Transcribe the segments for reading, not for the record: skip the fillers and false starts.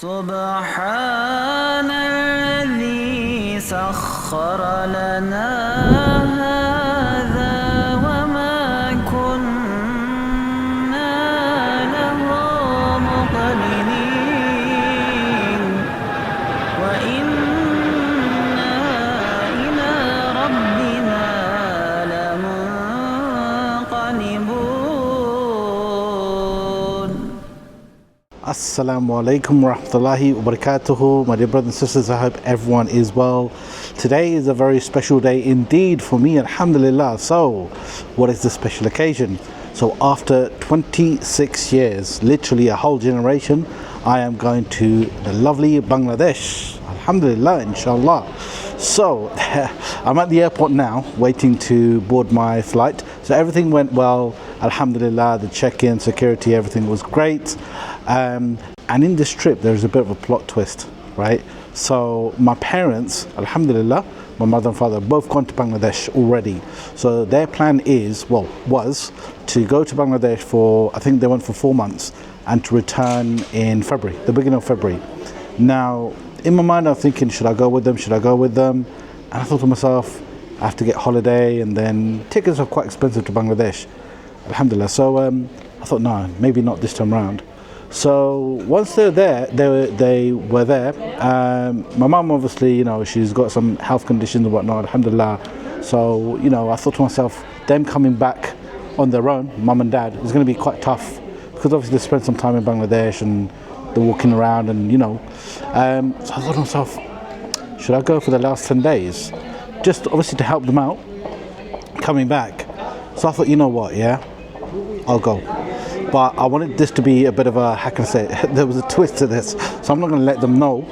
سبحان الذي سخر لنا هذا وما كنا له مقرنين وإنا إلى ربنا لمنقلبون. Assalamu alaikum wa rahmatullahi wa barakatuhu. My dear brothers and sisters, I hope everyone is well. Today is a very special day indeed for me, alhamdulillah. So, what is the special occasion? So, after 26 years, literally a whole generation, I am going to the lovely Bangladesh. Alhamdulillah, inshallah. So, I'm at the airport now, waiting to board my flight. So, everything went well. Alhamdulillah, the check-in, security, everything was great. And in this trip, there's a bit of a plot twist, right? So my parents, alhamdulillah, my mother and father, both gone to Bangladesh already. So their plan was to go to Bangladesh for, I think they went for 4 months, and to return in February, the beginning of February. Now, in my mind, I'm thinking, should I go with them? And I thought to myself, I have to get holiday, and then tickets are quite expensive to Bangladesh, alhamdulillah. So I thought, no, maybe not this time around. So once they're there, they were there. My mum, obviously, she's got some health conditions and whatnot, alhamdulillah. So, I thought to myself, them coming back on their own, mum and dad, is going to be quite tough, because obviously they spent some time in Bangladesh and they're walking around and, So I thought to myself, should I go for the last 10 days? Just obviously to help them out, coming back. So I thought, you know what, yeah, I'll go. But I wanted this to be a bit of a, how can I say it? There was a twist to this, so I'm not going to let them know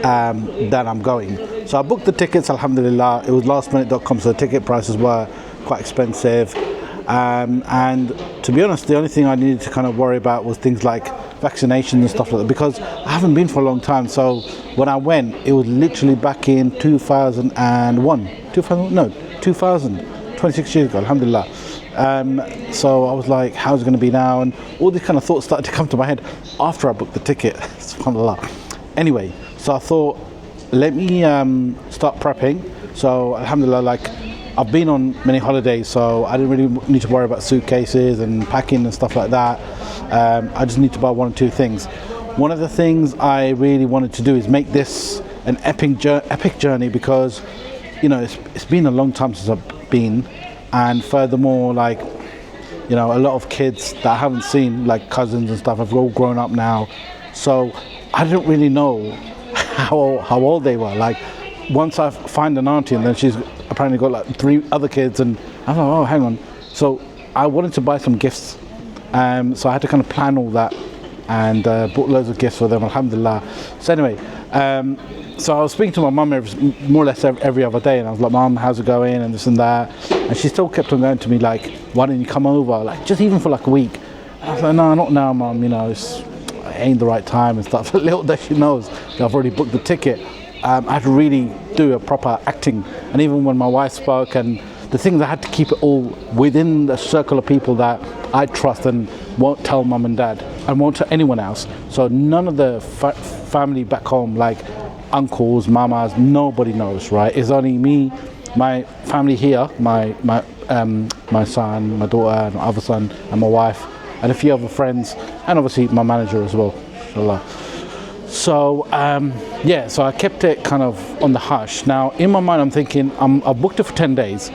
that I'm going. So I booked the tickets, alhamdulillah. It was lastminute.com, so the ticket prices were quite expensive. And to be honest, the only thing I needed to kind of worry about was things like vaccinations and stuff like that, because I haven't been for a long time. So when I went, it was literally back in 2000, 26 years ago, alhamdulillah. So I was like, how's it going to be now? And all these kind of thoughts started to come to my head after I booked the ticket. SubhanAllah. Anyway, so I thought, let me start prepping. So alhamdulillah, I've been on many holidays, so I didn't really need to worry about suitcases and packing and stuff like that. I just need to buy one or two things. One of the things I really wanted to do is make this an epic journey, because it's been a long time since I've been. And furthermore, a lot of kids that I haven't seen, like cousins and stuff, have all grown up now. So I didn't really know how old they were. Once I find an auntie, and then she's apparently got 3 other kids, and I thought, oh, hang on. So I wanted to buy some gifts. So I had to kind of plan all that, and bought loads of gifts for them, alhamdulillah. So anyway, so I was speaking to my mum more or less every other day, and I was like, Mum, how's it going, and this and that. And she still kept on going to me why don't you come over, just even for a week. And I was like, no, not now, Mum, it ain't the right time and stuff. Little does she knows that I've already booked the ticket. I had to really do a proper acting. And even when my wife spoke, and the things, I had to keep it all within the circle of people that I trust and won't tell Mum and Dad and won't tell anyone else. So none of the family back home, uncles, mamas, nobody knows, right? It's only me, my family here, my son, my daughter, and my other son, and my wife, and a few other friends, and obviously my manager as well, inshallah. So so I kept it kind of on the hush. Now in my mind, I'm thinking, I've booked it for 10 days.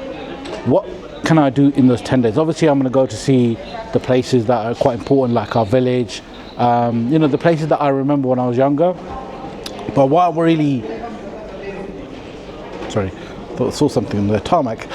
What can I do in those 10 days? Obviously I'm going to go to see the places that are quite important, like our village, the places that I remember when I was younger. But what I really, I saw something on the tarmac.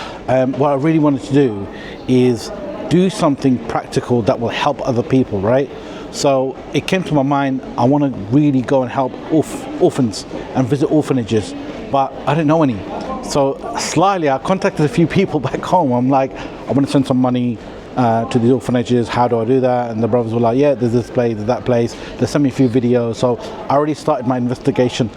What I really wanted to do is do something practical that will help other people, right? So it came to my mind, I want to really go and help orphans and visit orphanages, but I didn't know any. So slyly, I contacted a few people back home. I'm like, I want to send some money to the orphanages. How do I do that? And the brothers were like, yeah, there's this place, there's that place. They sent me a few videos. So I already started my investigation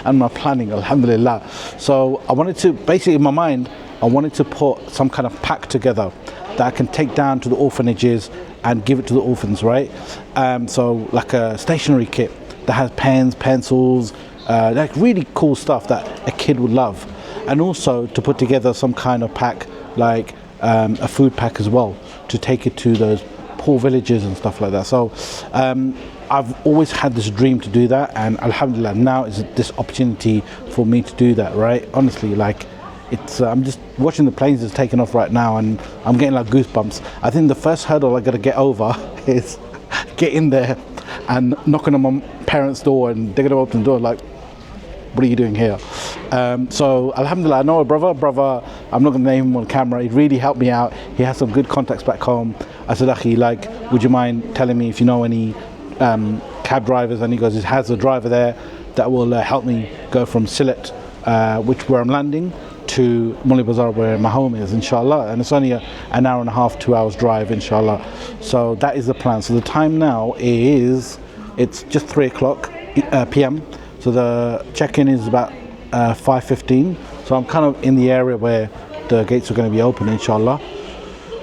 and my planning, alhamdulillah. So I wanted to, basically in my mind, I wanted to put some kind of pack together that I can take down to the orphanages and give it to the orphans, right? So like a stationery kit that has pens, pencils, like really cool stuff that a kid would love. And also to put together some kind of pack, like a food pack as well, to take it to those poor villages and stuff like that. So I've always had this dream to do that, and alhamdulillah, now is this opportunity for me to do that, right? Honestly, like, it's I'm just watching the planes just taking off right now, and I'm getting like goosebumps. I think the first hurdle I got to get over is getting there and knocking on my parents' door, and they're gonna open the door like, what are you doing here? So alhamdulillah, I know a brother, I'm not gonna name him on camera, he really helped me out. He has some good contacts back home. I said, Akhi, like, would you mind telling me if you know any cab drivers? And he goes, he has a driver there that will help me go from Sylhet, where I'm landing, to Moli Bazaar, where my home is, inshallah. And it's only an hour and a half, 2 hours drive, inshallah. So that is the plan. So the time now is, it's just 3 o'clock p.m. So the check-in is about 5:15. So I'm kind of in the area where the gates are going to be open, inshallah.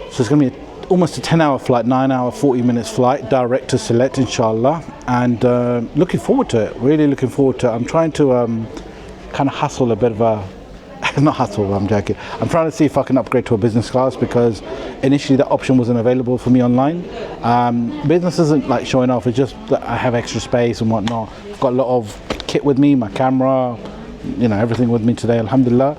So it's going to be almost a 10-hour flight, 9-hour, 40 minutes flight direct to Sylhet, inshallah. And looking forward to it, really looking forward to it. I'm trying to kind of hustle a bit of a, not hustle, I'm joking. I'm trying to see if I can upgrade to a business class, because initially that option wasn't available for me online. Business isn't like showing off, it's just that I have extra space and whatnot. I've got a lot of kit with me, my camera, you know, everything with me today, alhamdulillah.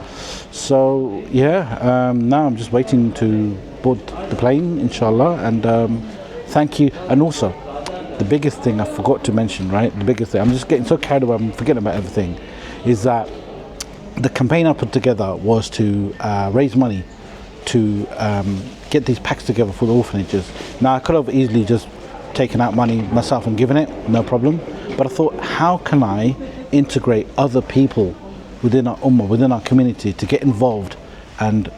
So yeah, now I'm just waiting to board the plane, inshallah. And thank you. And also, the biggest thing I forgot to mention, right, the biggest thing, I'm just getting so carried away, I'm forgetting about everything, is that the campaign I put together was to raise money to get these packs together for the orphanages. Now, I could have easily just taken out money myself and given it, no problem. But I thought, how can I integrate other people within our ummah, within our community, to get involved and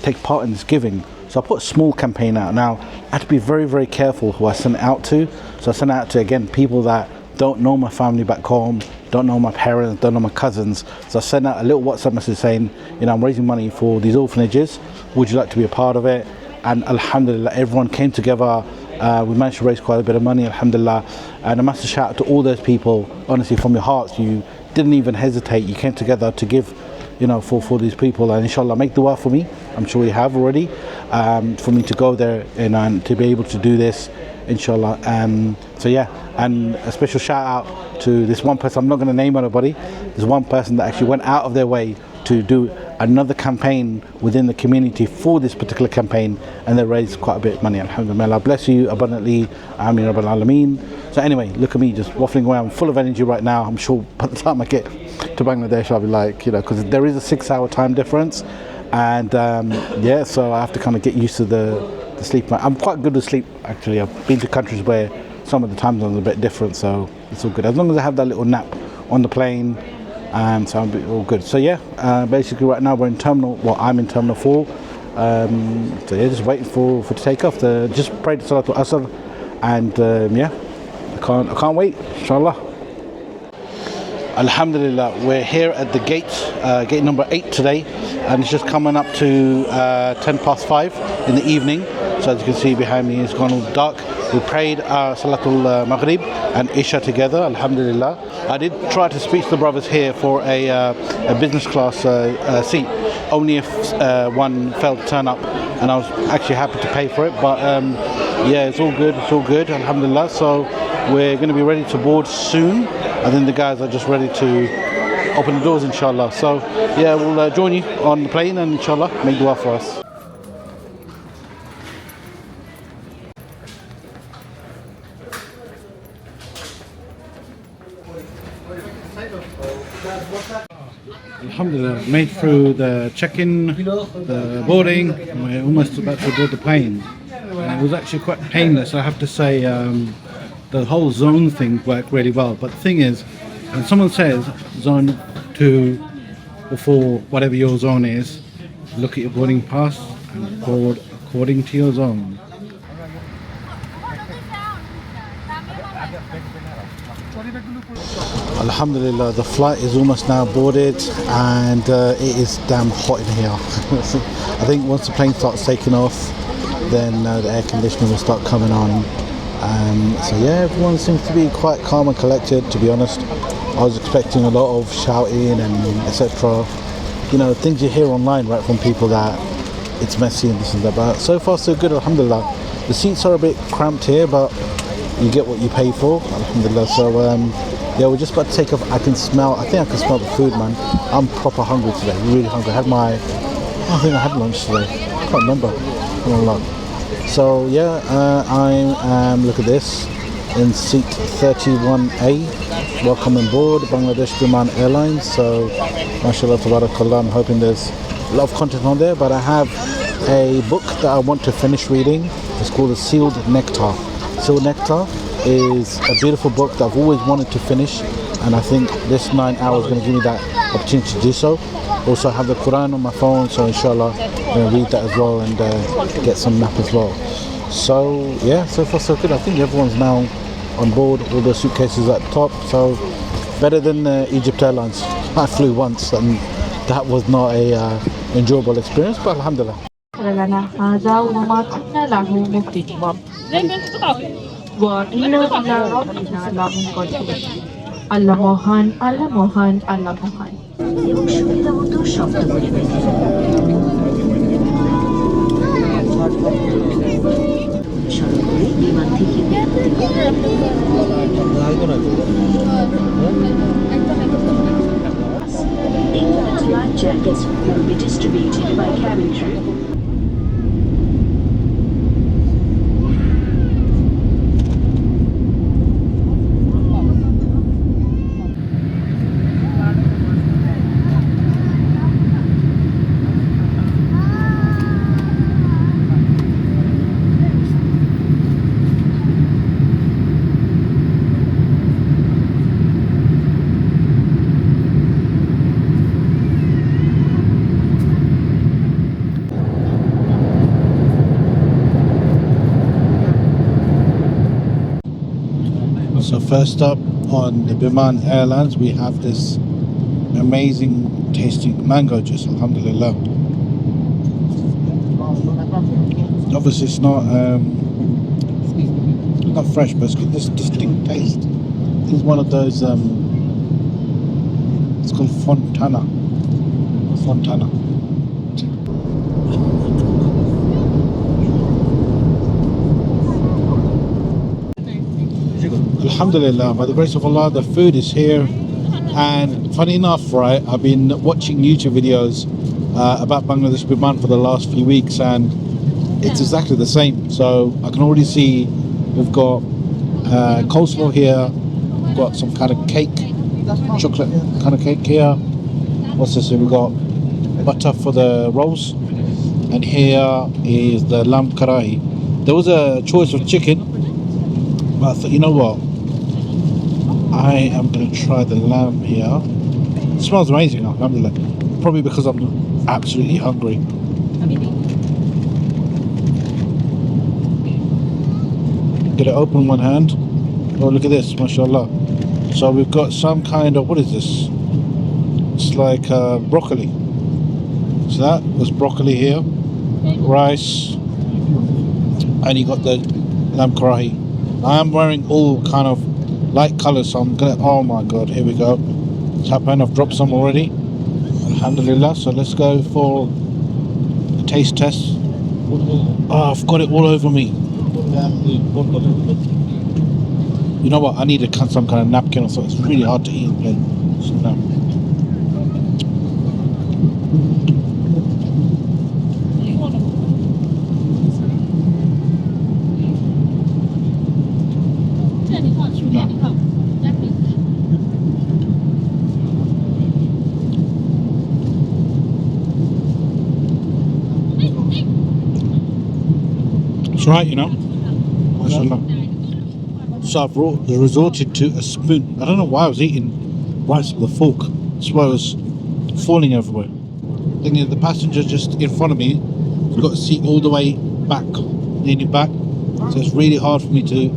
take part in this giving? So I put a small campaign out. Now, I had to be very, very careful who I sent it out to. So I sent it out to, again, people that don't know my family back home, don't know my parents, don't know my cousins. So I sent out a little WhatsApp message saying, you know, I'm raising money for these orphanages. Would you like to be a part of it? And alhamdulillah, everyone came together. We managed to raise quite a bit of money, alhamdulillah. And a massive shout out to all those people, honestly, from your hearts. You didn't even hesitate. You came together to give, you know, for these people. And inshallah, make dua for me. I'm sure you have already. For me to go there and to be able to do this, inshallah. So yeah, and a special shout out to this one person. I'm not going to name anybody. There's one person that actually went out of their way to do another campaign within the community for this particular campaign, and they raised quite a bit of money, alhamdulillah. Bless you abundantly, Ameen Rabbil Alameen. So anyway, look at me just waffling away. I'm full of energy right now. I'm sure by the time I get to Bangladesh, I'll be like, you know, because there is a 6-hour time difference. And yeah, so I have to kind of get used to the sleep. I'm quite good with sleep, actually. I've been to countries where some of the time zones are a bit different, so it's all good. As long as I have that little nap on the plane, so I'm all good. So yeah, basically right now we're in terminal, well, I'm in terminal 4. So yeah, just waiting for to take off. Just prayed Salatul Asr, and yeah, I can't wait, inshallah. Alhamdulillah, we're here at the gate number 8 today, and it's just coming up to 5:10 in the evening. So as you can see behind me, it's gone all dark. We prayed our Salatul Maghrib and Isha together, alhamdulillah. I did try to speak to the brothers here for a business class seat, only if one failed to turn up, and I was actually happy to pay for it. But yeah, it's all good, alhamdulillah. So we're going to be ready to board soon. I think the guys are just ready to open the doors, inshallah. So yeah, we'll join you on the plane, and inshallah, make dua for us. Alhamdulillah, made through the check-in, the boarding, and we're almost about to board the plane. It was actually quite painless, I have to say. The whole zone thing worked really well, but the thing is, when someone says zone 2 or 4, whatever your zone is, look at your boarding pass and board according to your zone. Alhamdulillah, the flight is almost now boarded, and it is damn hot in here. I think once the plane starts taking off, then the air conditioning will start coming on. So yeah, everyone seems to be quite calm and collected, to be honest. I was expecting a lot of shouting and etc. You know, things you hear online, right, from people that it's messy and this and that. But so far so good, alhamdulillah. The seats are a bit cramped here, but you get what you pay for, alhamdulillah. So yeah, we're just about to take off. I think I can smell the food, man. I'm proper hungry today, really hungry. I think I had lunch today. I can't remember. So yeah, I am, look at this, in seat 31A. Welcome on board Bangladesh Biman Airlines. So mashallah tabarakallah, I'm hoping there's a lot of content on there, but I have a book that I want to finish reading. It's called The Sealed Nectar. Sealed Nectar is a beautiful book that I've always wanted to finish, and I think this 9 hours is going to give me that opportunity to do so. Also I have the Quran on my phone, so inshallah I'm going to read that as well and get some nap as well. So yeah, so far so good. I think everyone's now on board, all the suitcases at the top, so better than Egypt Airlines. I flew once and that was not a enjoyable experience, but alhamdulillah. আল্লাহ মহান, আল্লাহ মহান, আল্লাহ মহান। এবং সুবিধা মতো শব্দ পরিবেশ অনুসরণ করে বিমান থেকে England's life jackets will be distributed by cabin crew. So first up on the Biman Airlines, we have this amazing tasting mango juice, alhamdulillah. Obviously it's not fresh, but it's got this distinct taste. It's one of those, it's called Fontana. Alhamdulillah, by the grace of Allah, the food is here. And funny enough, right, I've been watching YouTube videos about Bangladesh Biman for the last few weeks, and it's exactly the same. So I can already see we've got coleslaw here, we've got some kind of cake, chocolate kind of cake here. What's this? We've got butter for the rolls, and here is the lamb karahi. There was a choice of chicken, but I thought, you know what, I am going to try the lamb here. It smells amazing, alhamdulillah. Probably because I'm absolutely hungry. Get it open in one hand. Oh, look at this, mashallah. So we've got some kind of, what is this? It's like broccoli. So that was broccoli here, rice, and you got the lamb karahi. I am wearing all kind of light colours, so I'm gonna, oh my god, here we go. Tap in, I've dropped some already, alhamdulillah. So let's go for the taste test. Oh, I've got it all over me. You know what, I need some kind of napkin or something. It's really hard to eat. So now. It's right, you know. Mashallah. So I've resorted to a spoon. I don't know why I was eating rice with a fork. That's why I was falling everywhere. Then the passenger just in front of me has got a seat all the way back, leaning back. So it's really hard for me to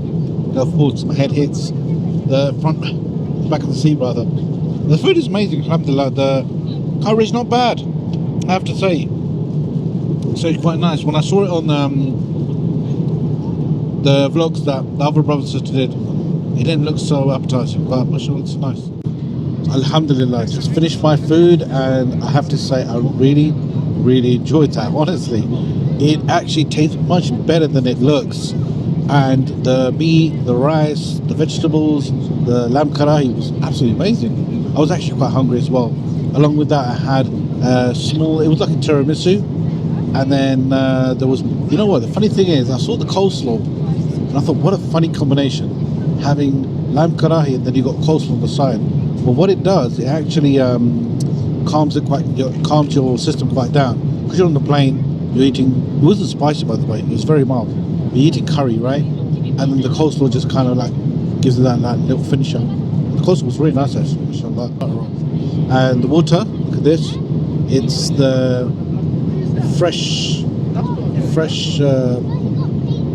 go forward. So my head hits the back of the seat rather. The food is amazing, alhamdulillah. The curry is not bad, I have to say. So it's quite nice. When I saw it on the vlogs that the other brother and sister did, it didn't look so appetizing, but mashallah, it's nice. Alhamdulillah, just finished my food, and I have to say I really enjoyed that. Honestly, it actually tastes much better than it looks, and the meat, the rice, the vegetables, the lamb karahi was absolutely amazing. I was actually quite hungry as well. Along with that, I had a small, it was like a tiramisu, and then there was, you know what, the funny thing is, I saw the coleslaw and I thought, what a funny combination, having lamb karahi and then you got coleslaw on the side. But what it does, it actually calms your system quite down, because you're on the plane, you're eating, it wasn't spicy by the way, it was very mild, you're eating curry, right, and then the coleslaw just kind of like gives it that little finisher. The coleslaw was really nice actually, mashallah. And the water, look at this, it's the fresh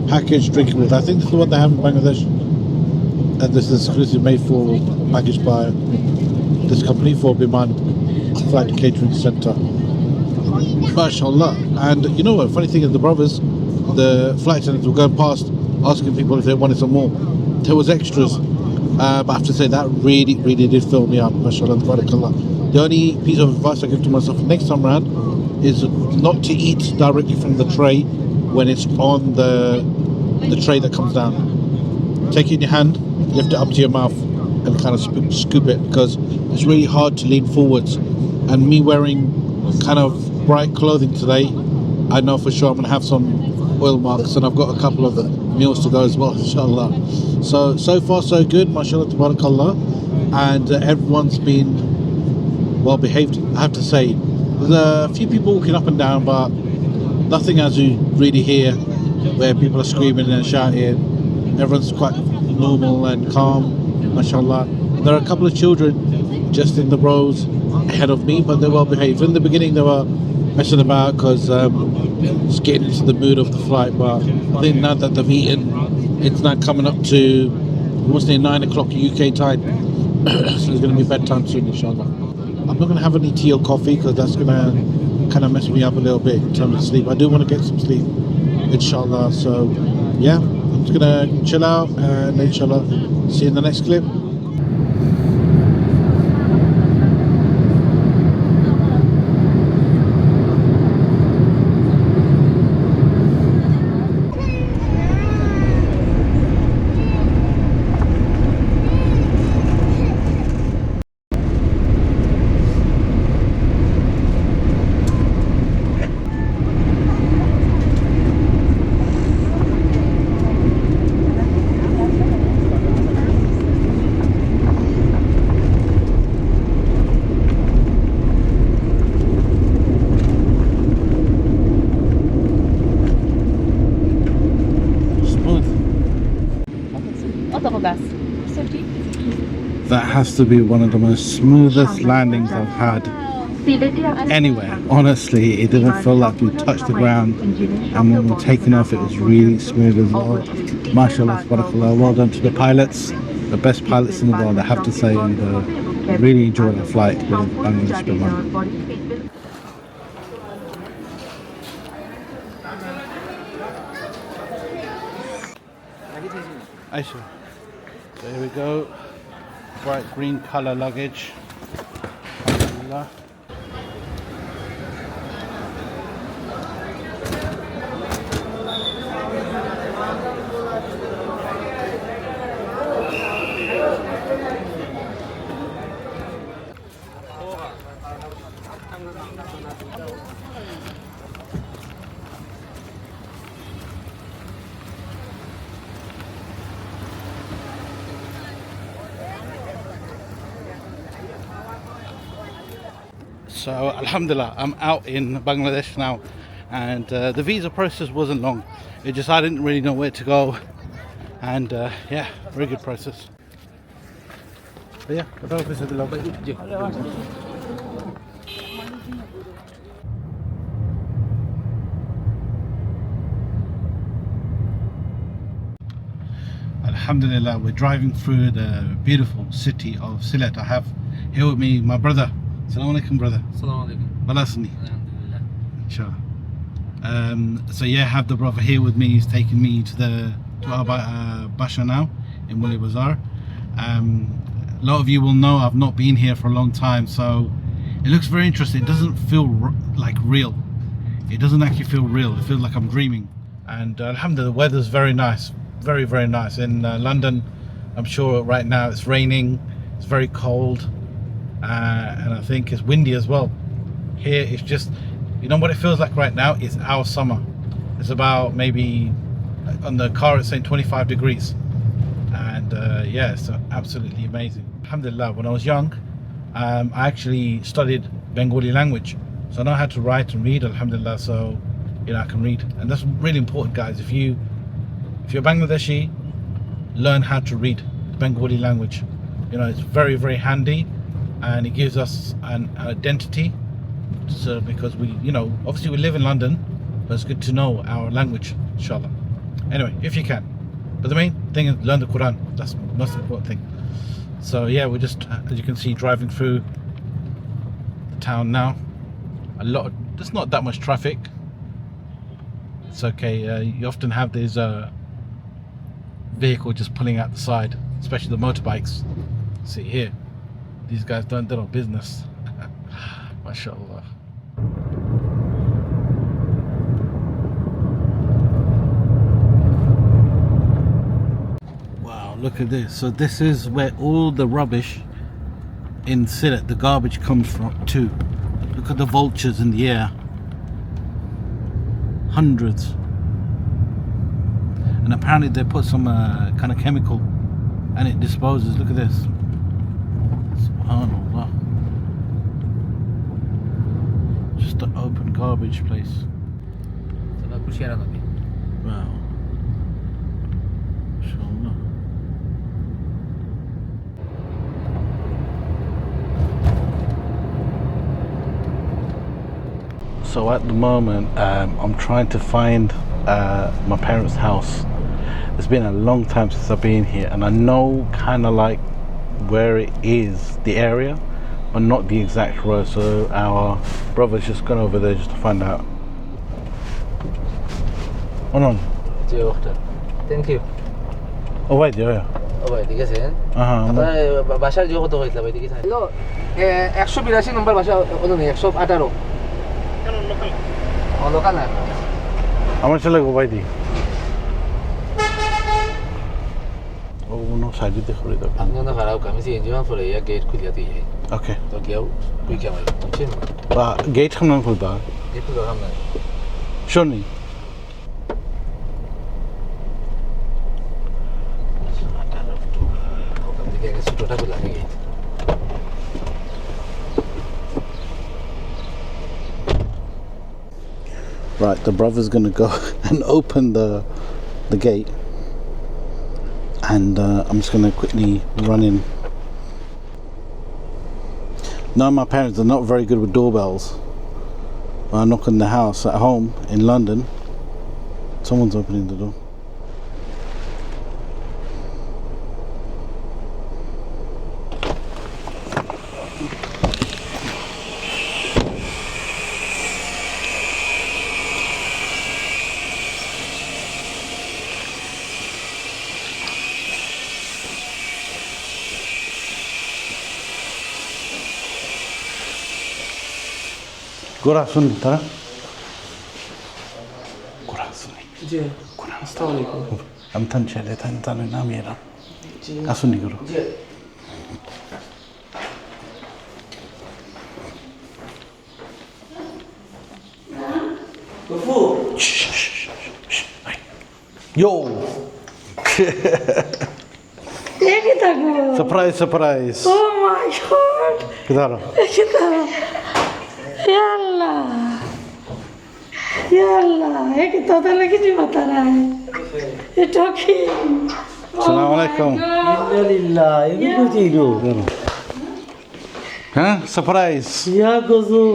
packaged drinking water. I think this is the one they have in Bangladesh, and this is exclusively made for, packaged by this company for Biman Flight Catering Center. MashaAllah. And you know what, funny thing is, the brothers, the flight attendants were going past asking people if they wanted some more. There was extras, but I have to say that really did fill me up, mashallah, tabarakallah. The only piece of advice I give to myself next time around is not to eat directly from the tray when it's on the tray that comes down. Take it in your hand, lift it up to your mouth and kind of scoop it, because it's really hard to lean forwards. And me wearing kind of bright clothing today, I know for sure I'm going to have some oil marks, and I've got a couple of meals to go as well, inshallah. So far so good, mashallah, tabarakallah, and everyone's been well behaved, I have to say. There's a few people walking up and down, but nothing as you really hear where people are screaming and shouting. Everyone's quite normal and calm, mashallah. There are a couple of children just in the rows ahead of me, but they're well behaved. In the beginning they were messing about because just getting into the mood of the flight, but I think now that they've eaten, it's now coming up to almost near 9 o'clock UK time, so it's going to be bedtime soon, inshallah. I'm not going to have any tea or coffee because that's going to kind of mess me up a little bit in terms of sleep. I do want to get some sleep, inshallah. So yeah, I'm just going to chill out and inshallah see you in the next clip. That has to be one of the most smoothest landings I've had anywhere. Honestly, it didn't feel like we touched the ground, and when we were taking off it was really smooth as well. Mashallah, tabarakallah, well done to the pilots, the best pilots in the world, I have to say, and really enjoyed our flight with Bangladesh Biman. Aisha, so here we go. Bright green colour luggage. Alhamdulillah. So alhamdulillah, I'm out in Bangladesh now, and the visa process wasn't long. It just, I didn't really know where to go, and yeah, very good process. But yeah, alhamdulillah, we're driving through the beautiful city of Sylhet. I have here with me my brother. Assalamu alaikum, brother. Assalamu alaikum. Balasani. Alhamdulillah. Inshallah. So yeah, I have the brother here with me. He's taking me to the to Basha now in Woolley Bazaar. A lot of you will know I've not been here for a long time, so it looks very interesting. It doesn't feel like real. It doesn't actually feel real. It feels like I'm dreaming. And alhamdulillah, the weather's very nice, very, very nice. In London, I'm sure right now it's raining, it's very cold, and I think it's windy as well. Here it's just, you know what it feels like right now? It's our summer. It's about maybe, on the car it's saying 25 degrees. And yeah, it's absolutely amazing. Alhamdulillah, when I was young, I actually studied Bengali language. So I know how to write and read, alhamdulillah, so you know I can read. And that's really important, guys. If you're Bangladeshi, learn how to read Bengali language. You know, it's very, very handy, and it gives us an identity. So because we, you know, obviously we live in London, but it's good to know our language, inshallah. Anyway, if you can. But the main thing is learn the Quran. That's the most important thing. So yeah, we're just, as you can see, driving through the town now. There's not that much traffic. It's okay. You often have these vehicles just pulling out the side, especially the motorbikes. See here, these guys don't do no business. MashaAllah. Wow, look at this. So this is where all the rubbish in Sylhet, the garbage, comes from too. Look at the vultures in the air. Hundreds. And apparently they put some kind of chemical and it disposes. Look at this. SubhanAllah. Just an open garbage place. Wow. Inshallah. So at the moment, I'm trying to find my parents' house. It's been a long time since I've been here, and I know kind of like where it is, the area, but not the exact road. So our brother's just gone over there just to find out. Hold on. Thank you. Oh wait, yeah. ভাই ঠিক আছে আপনার বাসার যে কত হয়েছিল ভাই ঠিক আছে হ্যালো 182 নম্বর বাসা ওখানে 118 কেন লোকাল লোকাল না আমার ছেলে গোবাই দি ও কোনো সাইড দিতে করে দাও আপনি না খারাপ আমি সিএনজিমান পরে ইয়া গেট খুলে দিয়ে ওকে তো গিয়েও কই কি আমার বুঝছেন বা গেট খামনান খুলবা গেট খুলে খামনা শুনি Right, the brother's gonna go and open the gate, and I'm just gonna quickly run in. Now my parents are not very good with doorbells. When I knock on the house at home in London, someone's opening the door. Gora sunni tara Gora sunni জি আসসালামু আলাইকুম am tan chele tan naam yera asunni goro G Fufu yo Eki tako. surprise Oh my god. kidara Eki tako. Yalla. Yalla. Eki to tale kichu bata raha hai. Ye talking. Assalamu alaikum Alhamdulillah, ini kucilu. huh surprise Ya gozo.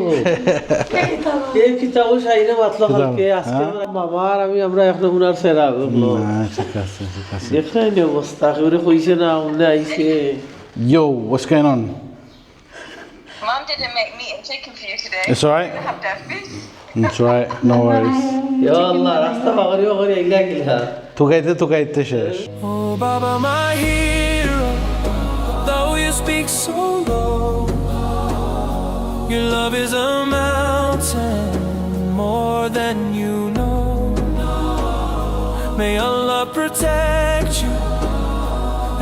Eki tako. Kita usah ini matlo halke aske mamar আমি আমরা এখন উনার সেরা বললো na chikase দেখছেন এই অবস্থা করে কইছে না উনি আইছে yo what's going on Mom didn't make meat and chicken for you today. It's all right. You have to have fish. That's right, no worries. ইয়া আল্লাহ রাস্তা পাগড়িও করে এগলা গিলা তুকাইতে শেষ। Oh, Baba, my hero, though you speak so low, your love is a mountain, more than you know. May Allah protect you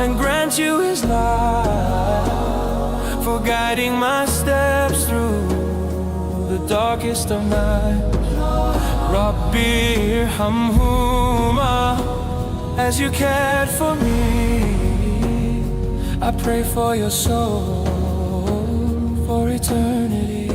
and grant you His light, for guiding my steps through the darkest of nights. Rabbi irhamhuma, as you cared for me, I pray for your soul for eternity.